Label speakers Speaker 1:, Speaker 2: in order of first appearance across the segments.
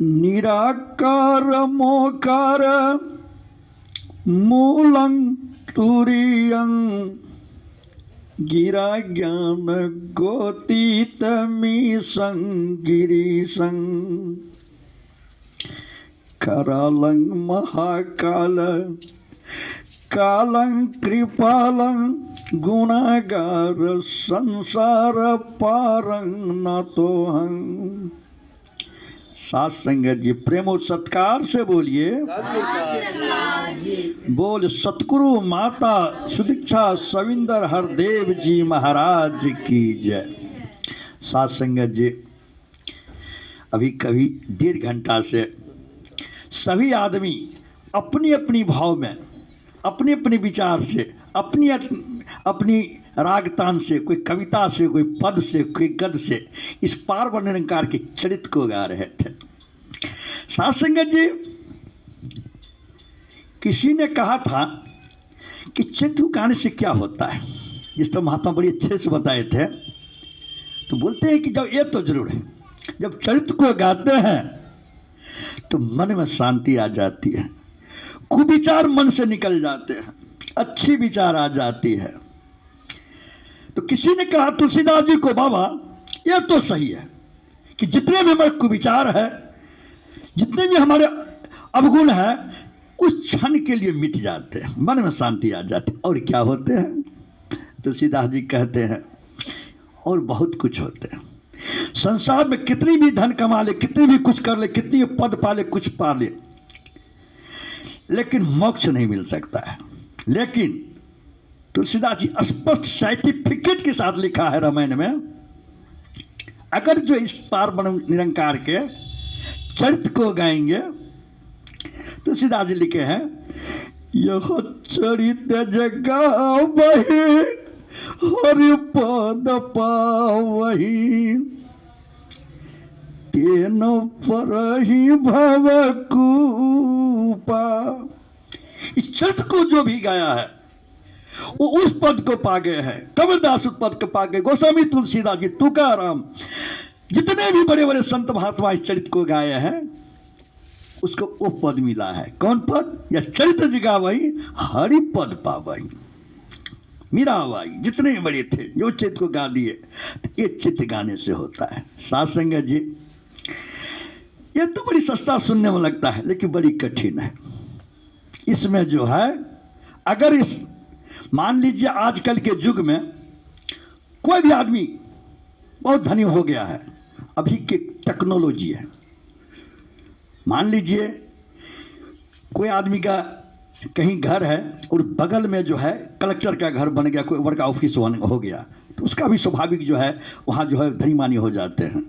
Speaker 1: निराकार मोकार मूलं तुरीयं गिरा ज्ञान गोतीतमीशं गिरीशं करालं महाकाल कालं कृपालं गुणागार संसार पारं नतोहं। साथ संगत जी प्रेम और सत्कार से बोलिए। बोल सतगुरु माता सुदीक्षा सविंदर हरदेव जी महाराज की जय। साथ संगत जी अभी कभी 1.5 घंटा से सभी आदमी अपनी अपनी भाव में अपने अपने विचार से अपनी अपनी रागतान से, कोई कविता से, कोई पद से, कोई गद से इस पार्वण निरंकार के चरित्र को गा रहे थे। साथ संगत जी किसी ने कहा था कि चरित्र गाने से क्या होता है, जिस तो महात्मा बड़ी अच्छे से बताए थे। तो बोलते हैं कि जब ये तो जरूर है, जब चरित्र को गाते हैं तो मन में शांति आ जाती है, कुविचार मन से निकल जाते हैं, अच्छी विचार आ जाती है। तो किसी ने कहा तुलसीदास जी को, बाबा यह तो सही है कि जितने भी हमारे कुविचार है, जितने भी हमारे अवगुण है, उस क्षण के लिए मिट जाते हैं, मन में शांति आ जाती है। और क्या होते हैं? तुलसीदास जी कहते हैं और बहुत कुछ होते हैं। संसार में कितनी भी धन कमा ले, कितनी भी कुछ कर ले, कितनी भी पद पा ले, कुछ पा ले, लेकिन मोक्ष नहीं मिल सकता है। लेकिन तुलसीदास जी स्पष्ट सर्टिफिकेट के साथ लिखा है रामायण में, अगर जो इस पार्वण निरंकार के चरित्र को गाएंगे, तुलसीदास जी लिखे हैं, यह चरित्र जगावहि हरि पद पावहि तेन परहि भवकूपा। इस चरित्र को जो भी गाया है वो उस पद को पा गए हैं। कबीरदास उस पद को पा गए, गोस्वामी तुलसीदास जी, तुकाराम, जितने भी बड़े बड़े संत महात्मा इस चरित्र को गाए हैं, उसको वो पद मिला है। कौन पद? या चरित्र जगावहि हरि पद पावहि। मीराबाई जितने बड़े थे जो चित्र को गा दिए, तो ये चित्र गाने से होता है। साथ संगत जी ये तो बड़ी सस्ता सुनने में लगता है, लेकिन बड़ी कठिन है। इसमें जो है, अगर इस मान लीजिए आजकल के युग में कोई भी आदमी बहुत धनी हो गया है, अभी की टेक्नोलॉजी है, मान लीजिए कोई आदमी का कहीं घर है और बगल में जो है कलेक्टर का घर बन गया, कोई वर्क ऑफिस हो गया, तो उसका भी स्वाभाविक जो है वहाँ जो है धनीमानी हो जाते हैं।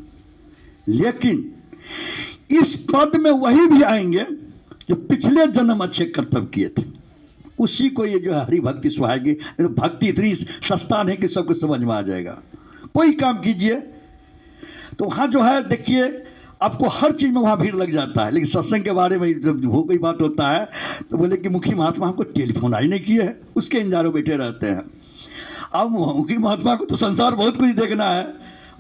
Speaker 1: लेकिन इस पद में वही भी आएंगे जो पिछले जन्म अच्छे कर्तव्य किए थे, उसी को ये जो है हरि भक्ति सुहाएगी। भक्ति इतनी सस्ता नहीं कि सबको समझ में आ जाएगा। कोई काम कीजिए तो वहाँ जो है देखिए आपको हर चीज़ में वहाँ भीड़ लग जाता है। लेकिन सत्संग के बारे में जब हो कोई बात होता है तो बोले कि मुखी महात्मा हमको टेलीफोन आज नहीं किए है, उसके इंतजारों बैठे रहते हैं। अब मुखी महात्मा को तो संसार बहुत कुछ देखना है,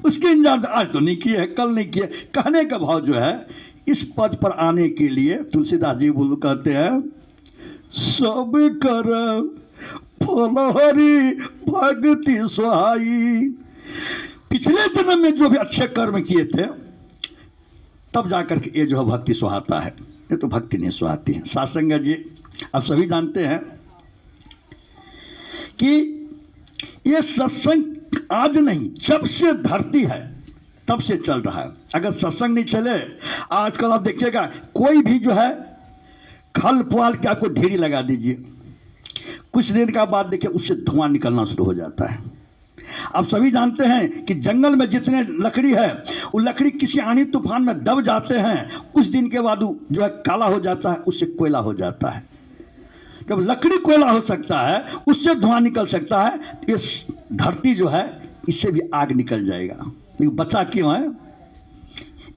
Speaker 1: उसके इंतजार आज तो नहीं किए है, कल नहीं किए। कहने का भाव जो है, इस पद पर आने के लिए तुलसीदास जी बोल कहते हैं, सब कर फल हरि भक्ति सुहाई। पिछले जन्म में जो भी अच्छे कर्म किए थे, तब जाकर के ये जो है भक्ति सुहाता है, ये तो भक्ति नहीं सुहाती है। साथ संगत जी आप सभी जानते हैं कि ये सत्संग आज नहीं, जब से धरती है तब से चल रहा है। अगर सत्संग नहीं चले, आजकल आप देखिएगा कोई भी जो है खल पुआल के आपको ढेरी लगा दीजिए, कुछ देर का बाद देखिए उससे धुआं निकलना शुरू हो जाता है। आप सभी जानते हैं कि जंगल में जितने लकड़ी है, वो लकड़ी किसी आंधी तूफान में दब जाते हैं, कुछ दिन के बाद जो है काला हो जाता है, उससे कोयला हो जाता है। जब लकड़ी कोयला हो सकता है, उससे धुआं निकल सकता है, तो इस धरती जो है इससे भी आग निकल जाएगा। लेकिन बचा क्यों है?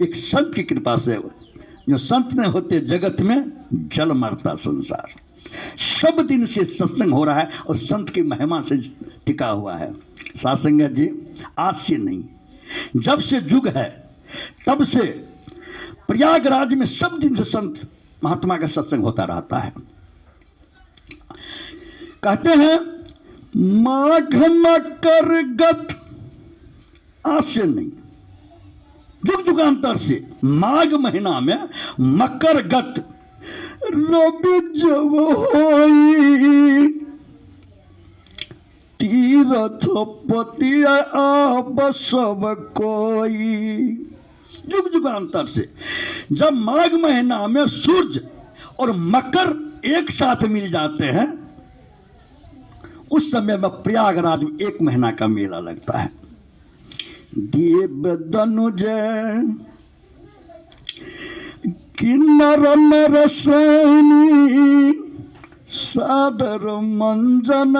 Speaker 1: एक संत की कृपा से। जो संत नहीं होते जगत में जल मरता संसार। सब दिन से सत्संग हो रहा है और संत की महिमा से टिका हुआ है। साथ संगत जी आज से नहीं, जब से युग है तब से प्रयागराज में सब दिन से संत महात्मा का सत्संग होता रहता है। कहते हैं माघ मकर गत, आज से नहीं, जुग जुगांतर से माघ महीना में मकर गत रवि जब होई तीरथ पति आप सब कोई। जुग जुगांतर से जब माघ महीना में सूर्य और मकर एक साथ मिल जाते हैं, उस समय में प्रयागराज में 1 महीना का मेला लगता है। देव दनुज किन्नर नरसैनी सादर मंजन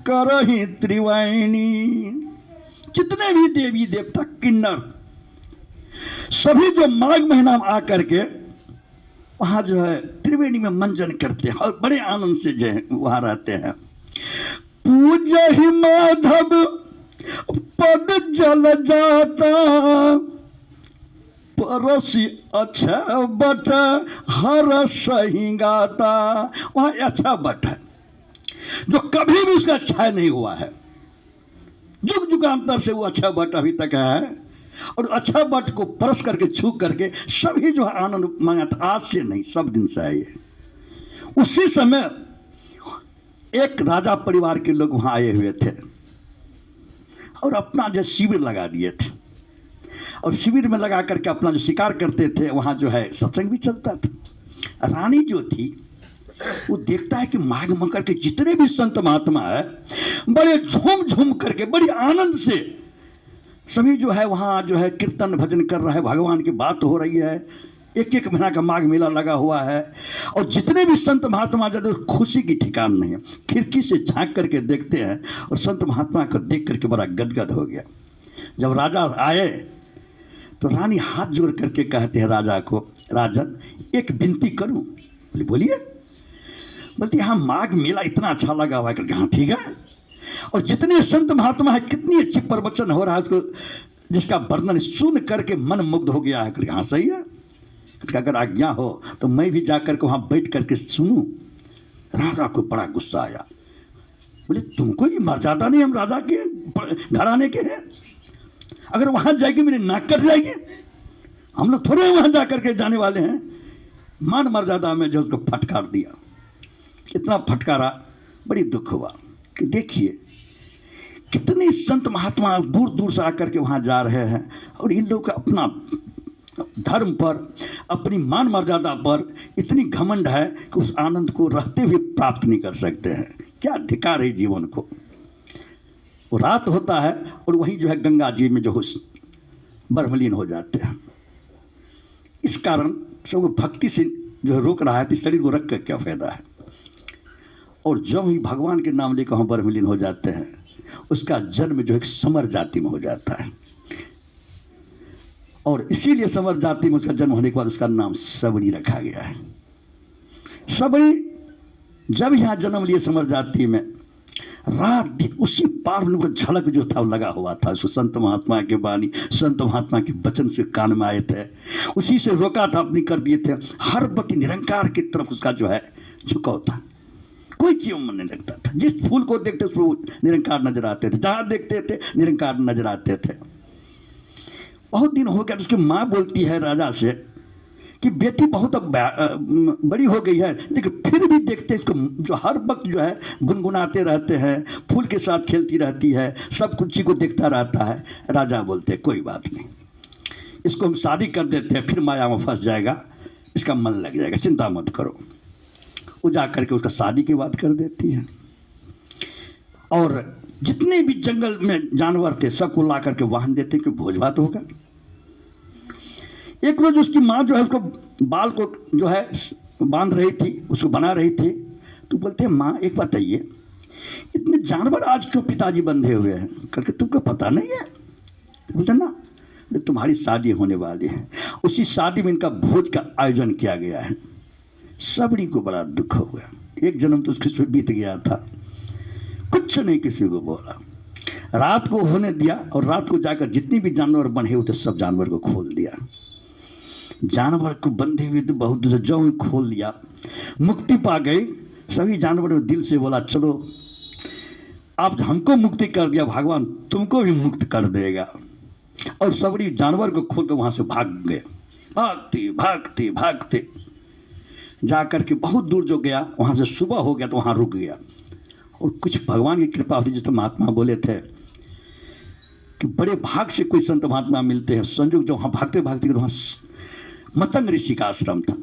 Speaker 1: करहि त्रिवाणी। जितने भी देवी देवता किन्नर सभी जो माघ महीना में आकर के वहां जो है त्रिवेणी में मंजन करते हैं और बड़े आनंद से जो है वहां रहते हैं। पूजा ही माधव पद जल जाता परसी अच्छा बट हर सही गाता। वहां अच्छा बट है जो कभी भी उसका क्षय नहीं हुआ है। जुग जुगांतर से वो अच्छा बट अभी तक है और अच्छा बट को परस करके छू करके सभी जो है आनंद मांगा था। आज से नहीं, सब दिन से है ये। उसी समय एक राजा परिवार के लोग वहां आए हुए थे और अपना जो शिविर लगा दिए थे और शिविर में लगा करके अपना जो शिकार करते थे, वहां जो है सत्संग भी चलता था। रानी जो थी वो देखता है कि माघ मकर के जितने भी संत महात्मा है बड़े झूम झूम करके बड़ी आनंद से सभी जो है वहां जो है कीर्तन भजन कर रहा है, भगवान की बात हो रही है। 1 महीना का माघ मेला लगा हुआ है और जितने भी संत महात्मा जाते खुशी की ठिकान नहीं है। खिड़की से झांक करके देखते हैं और संत महात्मा को देख करके बड़ा गदगद हो गया। जब राजा आए तो रानी हाथ जोड़ करके कहते हैं राजा को, राजन एक विनती करूं? बोले बोलिए। बोलती हाँ माघ मेला इतना अच्छा लगा हुआ है। हाँ ठीक है। और जितने संत महात्मा है कितनी अच्छी प्रवचन हो रहा है उसको, जिसका वर्णन सुन करके मन मुग्ध हो गया है। हाँ सही है, अगर आज्ञा हो तो मैं भी जाकर के वहां बैठ करके सुनूं। राजा को बड़ा गुस्सा आया। बोले तुमको ये मर्यादा नहीं, हम राजा के घराने के हैं, अगर वहां जाएगी मेरी नाक कट जाएगी। हम लोग थोड़े वहां जाकर के जाने वाले हैं। मान मर्यादा में जो उसको फटकार दिया, इतना फटकारा बड़ी दुख हुआ कि देखिए कितने संत महात्मा दूर दूर से आकर के वहां जा रहे हैं और इन लोग का अपना धर्म पर अपनी मान मर्यादा पर इतनी घमंड है कि उस आनंद को रहते हुए प्राप्त नहीं कर सकते हैं। क्या धिक्कार है जीवन को। वो रात होता है और वहीं जो है गंगा जी में जो बर्मलीन हो जाते हैं। इस कारण सब भक्ति से जो है रोक रहा है तो शरीर को रख कर क्या फायदा है। और जब ही भगवान के नाम लेकर वहाँ बर्मलीन हो जाते हैं उसका जन्म जो है समर जाति में हो जाता है और इसीलिए समर जाति में उसका जन्म होने के बाद उसका नाम सबरी रखा गया है। सबरी जब यहाँ जन्म लिए समर जाति में, रात दिन उसी पावन का झलक जो था लगा हुआ था। उसको संत महात्मा के वाणी, संत महात्मा के वचन से कान में आए थे, उसी से रोका था, अपनी कर दिए थे। हर बटी निरंकार की तरफ उसका जो है झुकाव था। कोई चीज मन नहीं लगता था। जिस फूल को देखते उसको निरंकार नजर आते थे, जहां देखते थे निरंकार नजर आते थे। बहुत दिन हो गया तो उसकी माँ बोलती है राजा से कि बेटी बहुत अब बड़ी हो गई है लेकिन फिर भी देखते इसको जो हर वक्त जो है गुनगुनाते रहते हैं, फूल के साथ खेलती रहती है, सब कुछ को देखता रहता है। राजा बोलते कोई बात नहीं, इसको हम शादी कर देते हैं, फिर माया में फंस जाएगा, इसका मन लग जाएगा, चिंता मत करो। वो जा करके उसका शादी की बात कर देती है और जितने भी जंगल में जानवर थे सबको ला करके वाहन देते कि भोज भात होगा। एक रोज उसकी माँ जो है उसको बाल को जो है बांध रही थी, उसको बना रही थी। तो बोलते हैं माँ एक बताइए इतने जानवर आज क्यों पिताजी बंधे हुए हैं? करके तुमको पता नहीं है? बोलते ना तुम्हारी शादी होने वाली है, उसी शादी में इनका भोज का आयोजन किया गया है। सबरी को बड़ा दुख हो गया। एक जन्म तो उसके बीत गया था, कुछ नहीं किसी को बोला। रात को होने दिया और रात को जाकर जितने भी जानवर बंधे हुए थे सब जानवर को खोल दिया। जानवर को बंधे हुए तो बहुत जो खोल लिया, मुक्ति पा गई। सभी जानवर दिल से बोला चलो आप हमको मुक्ति कर दिया, भगवान तुमको भी मुक्त कर देगा। और सबरी जानवर को खोल कर वहां से भाग गए। भागते भागते भागते जाकर के बहुत दूर जो गया, वहां से सुबह हो गया तो वहां रुक गया। और कुछ भगवान की कृपा होती, जिस महात्मा बोले थे कि बड़े भाग से कोई संत महात्मा मिलते हैं। संयोग जो वहां भागते भागते वहां मतंग ऋषि का आश्रम था।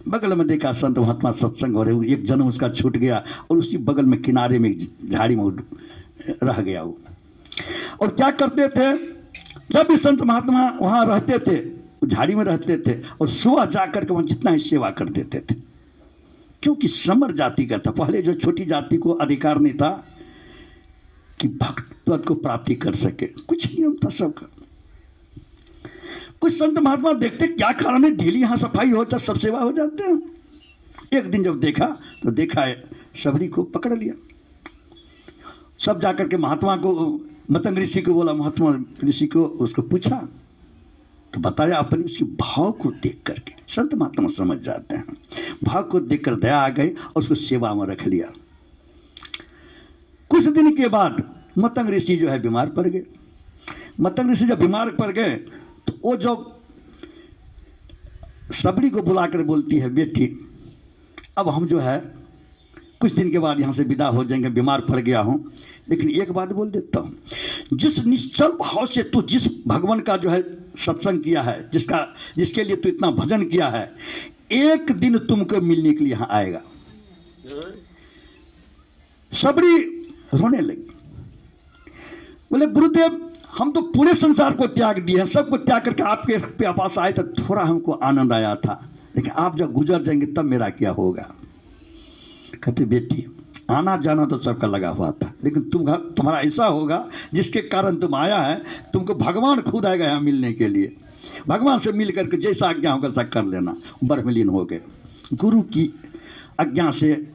Speaker 1: बगल में देखा संत महात्मा सत्संग हो रहे, एक जन्म उसका छूट गया और उसी बगल में किनारे में झाड़ी में रह गया वो। और क्या करते थे, जब भी संत महात्मा वहां रहते थे, झाड़ी में रहते थे और सुबह जाकर के वहां जितना ही सेवा कर देते थे। क्योंकि समर जाति का था, पहले जो छोटी जाति को अधिकार नहीं था कि भक्त पद को प्राप्ति कर सके, कुछ नियम था सबका। कुछ संत महात्मा देखते क्या कारण है, डेली यहाँ सफाई हो जाए, सब सेवा हो जाते हैं। एक दिन जब देखा तो देखा है सबरी को पकड़ लिया। सब जाकर के महात्मा को, मतंग ऋषि को बोला, महात्मा ऋषि को उसको पूछा तो बताया अपने उसके भाव को देख करके। संत महात्मा समझ जाते हैं, भाव को देखकर दया आ गई और उसको सेवा में रख लिया। कुछ दिन के बाद मतंग ऋषि जो है बीमार पड़ गए। मतंग ऋषि जब बीमार पड़ गए तो वो जो सबरी को बुलाकर बोलती है, बेटी अब हम जो है कुछ दिन के बाद यहाँ से विदा हो जाएंगे, बीमार पड़ गया हूँ, लेकिन एक बात बोल देता हूँ, जिस निश्चल भाव से तू जिस भगवान का जो है सत्संग किया है, जिसके लिए तू इतना भजन किया है, एक दिन तुमको मिलने के लिए यहाँ आएगा। सबरी रोने लगी, बोले गुरुदेव हम तो पूरे संसार को त्याग दिए हैं, सबको त्याग करके आपके पास आए तो थोड़ा हमको आनंद आया था, लेकिन आप जब गुजर जाएंगे तब मेरा क्या होगा। कहते बेटी आना जाना तो सबका लगा हुआ था, लेकिन तुम्हारा ऐसा होगा जिसके कारण तुम आया है, तुमको भगवान खुद आएगा यहाँ मिलने के लिए। भगवान से मिल करके जैसा आज्ञा होगा सब कर लेना। ब्रह्मलीन हो गए। गुरु की आज्ञा से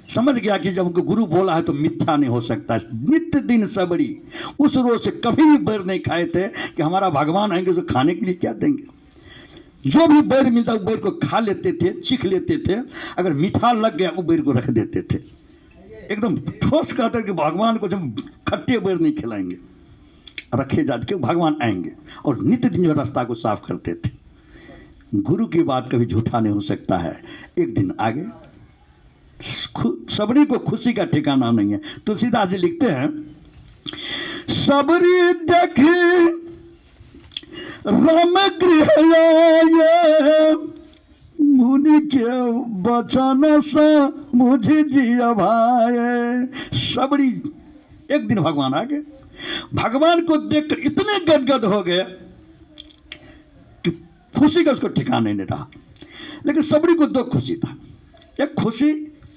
Speaker 1: समझ गया कि जब उनको गुरु बोला है तो मिथ्या नहीं हो सकता। नित्य दिन सबरी उस रोज से कभी भी बैर नहीं खाए थे कि हमारा भगवान आएंगे तो खाने के लिए क्या देंगे। जो भी बैर मिलता वो बैर को खा लेते थे, चीख लेते थे। अगर मीठा लग गया वो बैर को रख देते थे। एकदम ठोस कहते कि भगवान को जब खट्टे बैर नहीं खिलाएंगे, रखे जाते क्यों भगवान आएंगे। और नित्य दिन जो रास्ता को साफ करते थे। गुरु की बात कभी झूठा नहीं हो सकता है। एक दिन आगे सबरी को खुशी का ठिकाना नहीं है। तुलसीदास जी लिखते हैं, सबरी देखी राम गृह आए, मुनि के बचन से मुझे जिया भाए। सबरी एक दिन भगवान आ गए, भगवान को देखकर इतने गदगद हो गए कि खुशी का उसको ठिकाना नहीं रहा। लेकिन सबरी को दो खुशी था। एक खुशी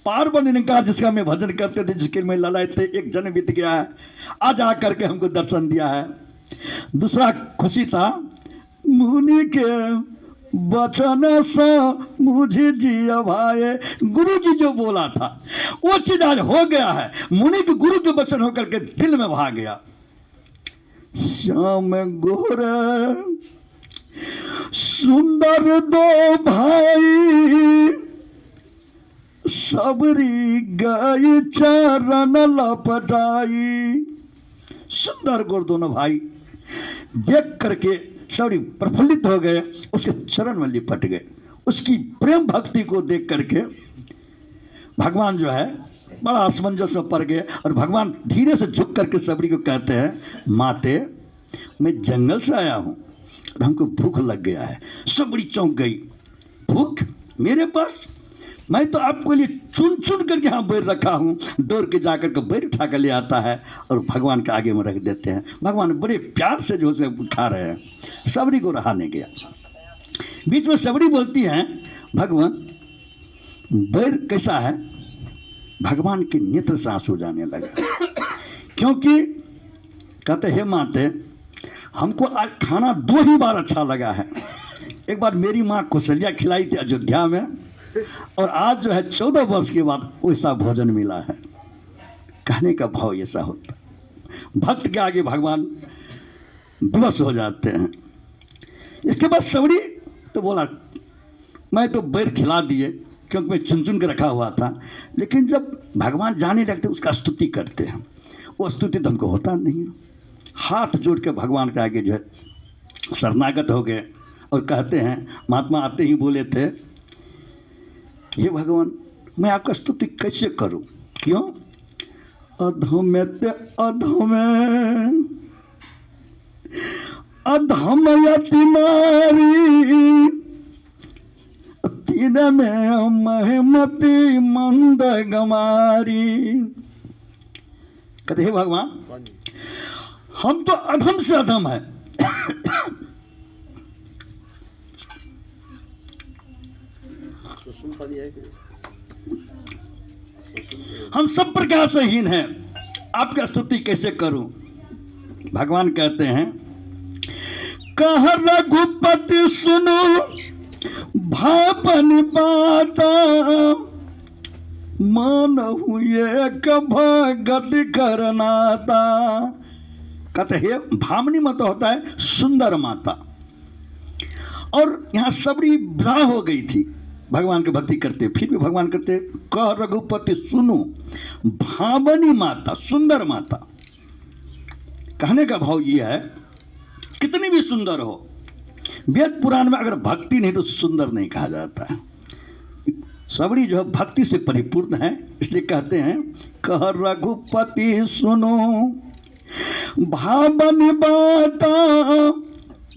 Speaker 1: पार्वती ने कहा जिसका मैं भजन करते थे, जिसके मैं ललाए थे, एक जन्म बीत गया है, आज आ करके हमको दर्शन दिया है। दूसरा खुशी था मुनि के बचन से मुझे जिया भाई। गुरु जी जो बोला था वो चीज आज हो गया है। मुनि के गुरु के वचन होकर के दिल में भा गया। श्याम गोर सुंदर दो भाई, सबरी गई चरण लपटाई। सुंदर गोर दोनों भाई देख करके सबरी प्रफुल्लित हो गए, उसके चरण में लिपट गए। उसकी प्रेम भक्ति को देख करके भगवान जो है बड़ा असमंजस में पड़ गए। और भगवान धीरे से झुक करके सबरी को कहते हैं, माते मैं जंगल से आया हूं और हमको भूख लग गया है। सबरी चौंक गई, भूख मेरे पास? मैं तो आपके लिए चुन चुन करके यहाँ बैर रखा हूँ। दौड़ के जाकर के बैर उठा कर ले आता है और भगवान के आगे में रख देते हैं। भगवान बड़े प्यार से जो उसे उठा रहे हैं। सबरी को रहा नहीं गया। बीच में सबरी बोलती है, भगवान बैर कैसा है? भगवान के नेत्र से आंसू जाने लगा। क्योंकि कहते हे माते हमको आज खाना 2 ही बार अच्छा लगा है। एक बार मेरी माँ कौशल्या खिलाई थी अयोध्या में, और आज जो है 14 वर्ष के बाद वैसा भोजन मिला है। कहने का भाव ऐसा होता है। भक्त के आगे भगवान विवश हो जाते हैं। इसके बाद सबरी तो बोला मैं तो बैर खिला दिए क्योंकि मैं चुन चुन के रखा हुआ था, लेकिन जब भगवान जाने लगते उसका स्तुति करते हैं, वो स्तुति तो हमको होता नहीं। हाथ जोड़ के भगवान के आगे जो है शरणागत हो गए और कहते हैं, महात्मा आते ही बोले थे, हे भगवान मैं आपका स्तुति कैसे करूं? क्यों? अधम ते अधम अधम यति नारी तीन में महमती मंद गमारी। कहते हे भगवान हम तो अधम से अधम है, हम सब प्रकार से हीन हैं, आपका स्तुति कैसे करूं? भगवान कहते हैं, कह रघुपति सुनो भापन बाता मन हुए भगत करनाता। कहते हैं भामनी माता होता है सुंदर माता, और यहाँ सबरी विवाह हो गई थी भगवान की भक्ति करते, फिर भी भगवान कहते कह रघुपति सुनो भावनी माता, सुंदर माता। कहने का भाव ये है कितनी भी सुंदर हो, वेद पुराण में अगर भक्ति नहीं तो सुंदर नहीं कहा जाता है। सबरी जो है भक्ति से परिपूर्ण है, इसलिए कहते हैं कह रघुपति सुनो भावनी बाता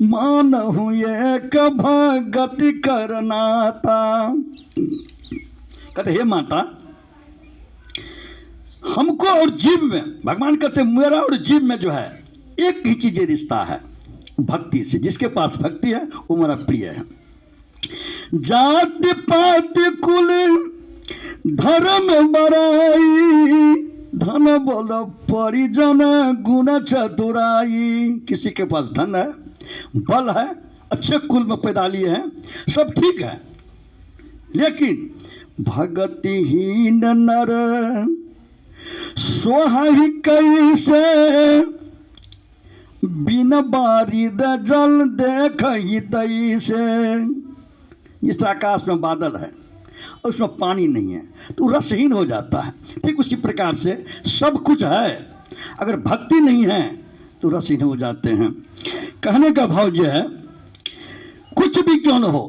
Speaker 1: मान हुए भगति करनाता। कहते हे माता हमको और जीव में, भगवान कहते मेरा और जीव में जो है एक ही चीज रिश्ता है, भक्ति से। जिसके पास भक्ति है वो मेरा प्रिय है। जाति पाति कुल धर्म बराई धन बोल परिजन गुण चतुराई। किसी के पास धन है, बल है, अच्छे कुल में पैदा लिए हैं, सब ठीक है, लेकिन भगतिहीन नर सोहाई कैसे बिन बारिद जल देख ही तई से। जिस तरह आकाश में बादल है उसमें पानी नहीं है तो रसहीन हो जाता है, ठीक उसी प्रकार से सब कुछ है, अगर भक्ति नहीं है तो रसहीन हो जाते हैं। कहने का भाव यह है कुछ भी क्यों न हो,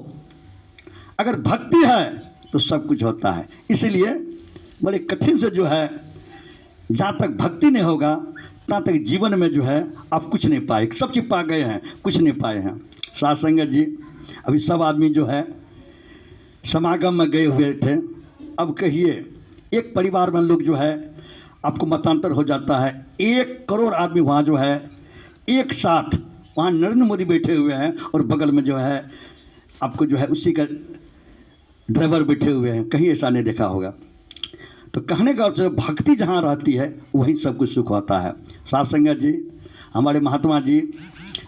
Speaker 1: अगर भक्ति है तो सब कुछ होता है। इसलिए बड़े कठिन से जो है, जहाँ तक भक्ति नहीं होगा तहाँ तक जीवन में जो है आप कुछ नहीं पाए, सब चीज पा गए हैं, कुछ नहीं पाए हैं। साथ संगत जी अभी सब आदमी जो है समागम में गए हुए थे, अब कहिए एक परिवार में लोग जो है आपको मतांतर हो जाता है, 1 करोड़ आदमी वहाँ जो है एक साथ, वहाँ नरेंद्र मोदी बैठे हुए हैं और बगल में जो है आपको जो है उसी का ड्राइवर बैठे हुए हैं, कहीं ऐसा नहीं देखा होगा। तो कहने का अर्थ भक्ति जहाँ रहती है वहीं सब कुछ सुख होता है। साथ संगत जी हमारे महात्मा जी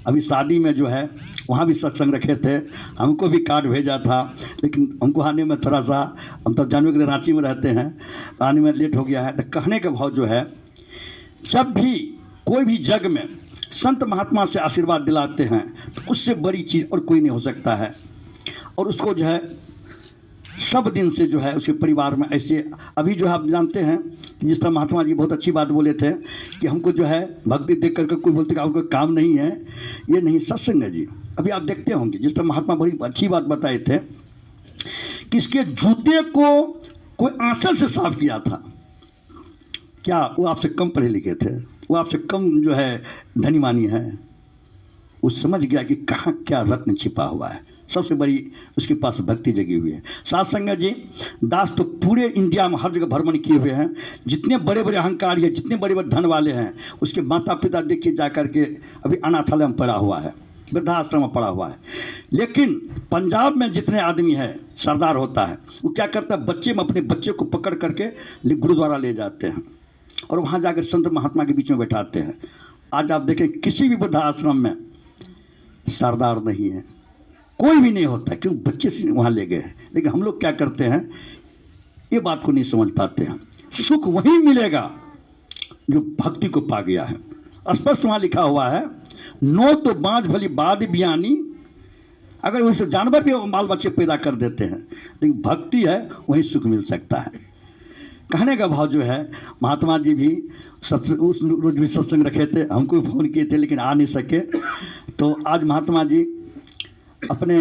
Speaker 1: अभी शादी में जो है वहाँ भी सत्संग रखे थे, हमको भी कार्ड भेजा था, लेकिन हमको आने में थोड़ा सा, हम तो जानवे के रांची में रहते हैं, आने में लेट हो गया है। तो कहने का भाव जो है जब भी कोई भी जग में संत महात्मा से आशीर्वाद दिलाते हैं तो उससे बड़ी चीज़ और कोई नहीं हो सकता है। और उसको जो है सब दिन से जो है उसके परिवार में ऐसे, अभी जो है आप जानते हैं कि जिस तरह महात्मा जी बहुत अच्छी बात बोले थे कि हमको जो है भक्ति देख करके कोई बोलते कि आपको काम नहीं है, ये नहीं सत्संग है जी। अभी आप देखते होंगे जिस तरह महात्मा बड़ी अच्छी बात बताए थे कि इसके जूते को कोई आंचल से साफ किया था। क्या वो आपसे कम पढ़े लिखे थे, वो आपसे कम जो है धनी मानी है, वो समझ गया कि कहाँ क्या रत्न छिपा हुआ है, सबसे बड़ी उसके पास भक्ति जगी हुई है। साथ संगत जी दास तो पूरे इंडिया में हर जगह भ्रमण किए हुए हैं, जितने बड़े बड़े अहंकारी है, जितने बड़े बड़े धन वाले हैं, उसके माता पिता देखिए जा करके अभी अनाथालय में पड़ा हुआ है, वृद्धाश्रम में पड़ा हुआ है। लेकिन पंजाब में जितने आदमी है सरदार होता है, वो क्या करता है बच्चे में अपने बच्चे को पकड़ करके गुरुद्वारा ले जाते हैं और वहाँ जाकर संत महात्मा के बीच में बैठाते हैं। आज आप देखें किसी भी वृद्धाश्रम में सरदार नहीं है, कोई भी नहीं होता, क्यों बच्चे से वहाँ ले गए हैं। लेकिन हम लोग क्या करते हैं ये बात को नहीं समझ पाते हैं। सुख वहीं मिलेगा जो भक्ति को पा गया है। स्पष्ट वहाँ लिखा हुआ है, नो तो बाँझ भली बाद बियानी अगर वैसे जानवर भी बाल बच्चे पैदा कर देते हैं, लेकिन भक्ति है वहीं सुख मिल सकता है। कहने का भाव जो है, महात्मा जी भी उस रोज भी सत्संग रखे थे, हमको भी फोन किए थे लेकिन आ नहीं सके। तो आज महात्मा जी अपने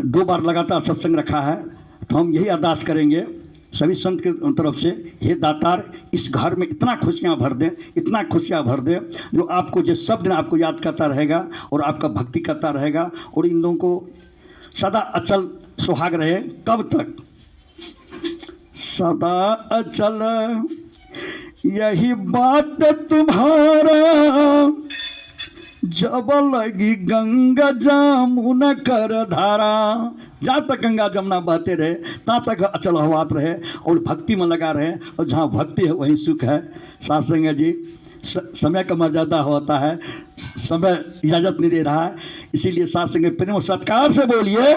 Speaker 1: 2 बार लगातार सत्संग रखा है, तो हम यही अरदास करेंगे सभी संत के तरफ से, हे दातार इस घर में इतना खुशियाँ भर दें, इतना खुशियाँ भर दें जो आपको जो सब दिन आपको याद करता रहेगा और आपका भक्ति करता रहेगा, और इन लोगों को सदा अचल सुहाग रहे। कब तक? सदा अचल यही बात तुम्हारा, जब लगी गंगा जमुना कर धारा। जहाँ तक गंगा जमुना बहते रहे तहाँ तक अचल हवात रहे और भक्ति में लगा रहे, और जहाँ भक्ति है वहीं सुख है। साथ संग जी समय का मर्यादा होता है, समय इजाजत नहीं दे रहा है, इसीलिए साथ संग प्रेम और सत्कार से बोलिए।